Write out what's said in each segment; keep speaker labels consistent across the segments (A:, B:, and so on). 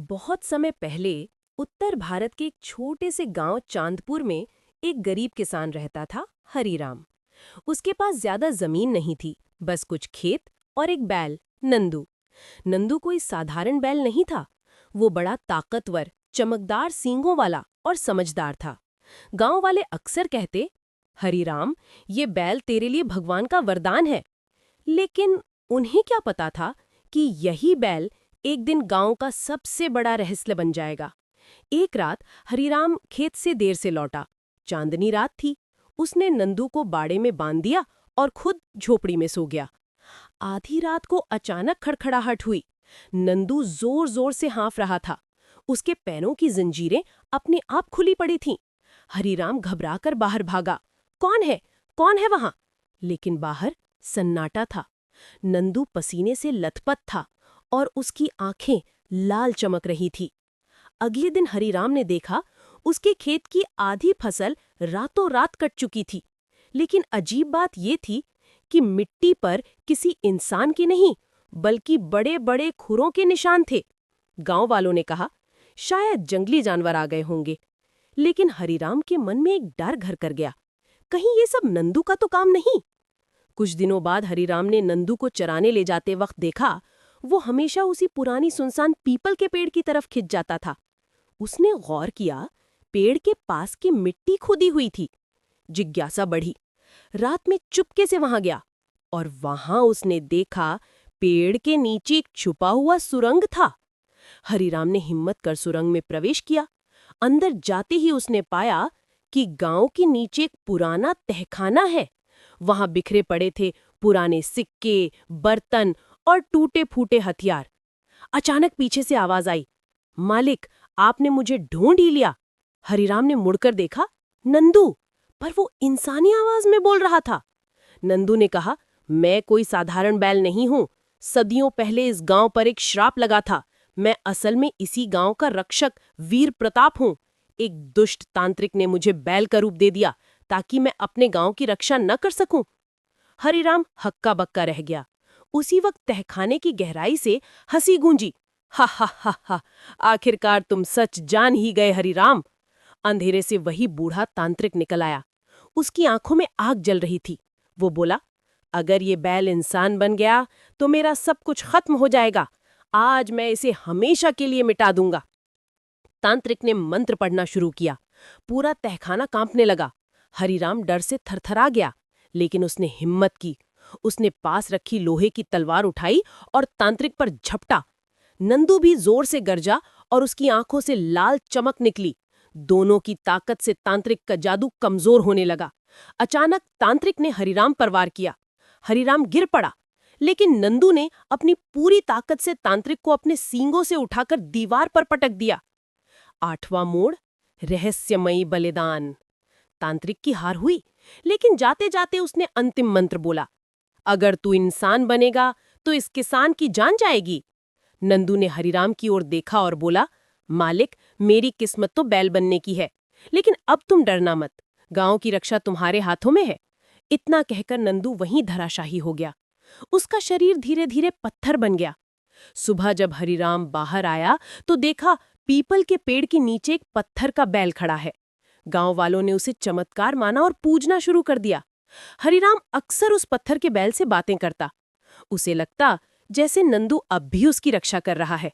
A: बहुत समय पहले उत्तर भारत के एक छोटे से गांव चांदपुर में एक गरीब किसान रहता था, हरीराम। उसके पास ज्यादा जमीन नहीं थी, बस कुछ खेत और एक बैल, नंदू। नंदू कोई साधारण बैल नहीं था। वो बड़ा ताकतवर, चमकदार सींगों वाला और समझदार था। गांव वाले अक्सर कहते, हरीराम, ये बैल तेरे लिए भगवान का वरदान है। लेकिन उन्हें क्या पता था कि यही बैल एक दिन गांव का सबसे बड़ा रहस्य बन जाएगा। एक रात हरीराम खेत से देर से लौटा। चांदनी रात थी। उसने नंदू को बाड़े में बांध दिया और खुद झोपड़ी में सो गया। आधी रात को अचानक खड़खड़ाहट हुई। नंदू जोर जोर से हाँफ रहा था। उसके पैरों की जंजीरें अपने आप खुली पड़ी थीं। हरीराम घबराकर बाहर भागा। कौन है? कौन है वहां? लेकिन बाहर सन्नाटा था। नंदू पसीने से लथपथ था और उसकी आंखें लाल चमक रही थी। अगले दिन हरीराम ने देखा, उसके खेत की आधी फसल रातों रात कट चुकी थी। लेकिन अजीब बात ये थी कि मिट्टी पर किसी इंसान के नहीं, बल्कि बड़े बड़े खुरों के निशान थे। गांव वालों ने कहा, शायद जंगली जानवर आ गए होंगे। लेकिन हरीराम के मन में एक डर घर कर गया। कहीं ये सब नंदू का तो काम नहीं? कुछ दिनों बाद हरीराम ने नंदू को चराने ले जाते वक्त देखा, वो हमेशा उसी पुरानी सुनसान पीपल के पेड़ की तरफ खिंच जाता था। उसने गौर किया, पेड़ के पास की मिट्टी खुदी हुई थी। जिज्ञासा बढ़ी। रात में चुपके से वहां गया और वहां उसने देखा, पेड़ के नीचे एक छुपा हुआ सुरंग था। हरीराम ने हिम्मत कर सुरंग में प्रवेश किया। अंदर जाते ही उसने पाया कि गांव के नीचे एक पुराना तहखाना है। वहां बिखरे पड़े थे पुराने सिक्के, बर्तन और टूटे फूटे हथियार। अचानक पीछे से आवाज आई, मालिक, आपने मुझे ढूंढ ही लिया। हरीराम ने मुड़कर देखा, नंदू, पर वो इंसानी आवाज में बोल रहा था। नंदू ने कहा, मैं कोई साधारण बैल नहीं हूं। सदियों पहले इस गांव पर एक श्राप लगा था। मैं असल में इसी गांव का रक्षक वीर प्रताप हूं। एक दुष्ट तांत्रिक ने मुझे बैल का रूप दे दिया ताकि मैं अपने गांव की रक्षा न कर सकूं। हरीराम हक्का बक्का रह गया। उसी वक्त तहखाने की गहराई से हंसी गूंजी। हा हा हा हा, आखिरकार तुम सच जान ही गए हरीराम। अंधेरे से वही बूढ़ा तांत्रिक निकल आया। उसकी आंखों में आग जल रही थी। वो बोला, अगर ये बैल इंसान बन गया तो मेरा सब कुछ खत्म हो जाएगा। आज मैं इसे हमेशा के लिए मिटा दूंगा। तांत्रिक ने मंत्र पढ़ना शुरू किया। पूरा तहखाना कांपने लगा। हरीराम डर से थरथरा गया, लेकिन उसने हिम्मत की। उसने पास रखी लोहे की तलवार उठाई और तांत्रिक पर झपटा। नंदू भी जोर से गरजा और उसकी आंखों से लाल चमक निकली। दोनों की ताकत से तांत्रिक का जादू कमजोर होने लगा। अचानक तांत्रिक ने हरीराम पर वार किया। हरीराम गिर पड़ा, लेकिन नंदू ने अपनी पूरी ताकत से तांत्रिक को अपने सींगों से उठाकर दीवार पर पटक दिया। आठवां मोड़, रहस्यमयी बलिदान। तांत्रिक की हार हुई, लेकिन जाते जाते उसने अंतिम मंत्र बोला, अगर तू इंसान बनेगा तो इस किसान की जान जाएगी। नंदू ने हरीराम की ओर देखा और बोला, मालिक, मेरी किस्मत तो बैल बनने की है, लेकिन अब तुम डरना मत। गांव की रक्षा तुम्हारे हाथों में है। इतना कहकर नंदू वहीं धराशाही हो गया। उसका शरीर धीरे धीरे पत्थर बन गया। सुबह जब हरीराम बाहर आया तो देखा, पीपल के पेड़ के नीचे एक पत्थर का बैल खड़ा है। गांव वालों ने उसे चमत्कार माना और पूजना शुरू कर दिया। हरीराम अक्सर उस पत्थर के बैल से बातें करता। उसे लगता जैसे नंदू अब भी उसकी रक्षा कर रहा है।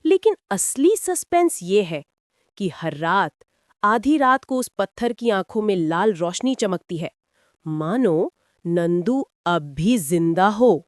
A: लेकिन असली सस्पेंस ये है कि हर रात, आधी रात को उस पत्थर की आंखों में लाल रोशनी चमकती है, मानो नंदू अब भी जिंदा हो।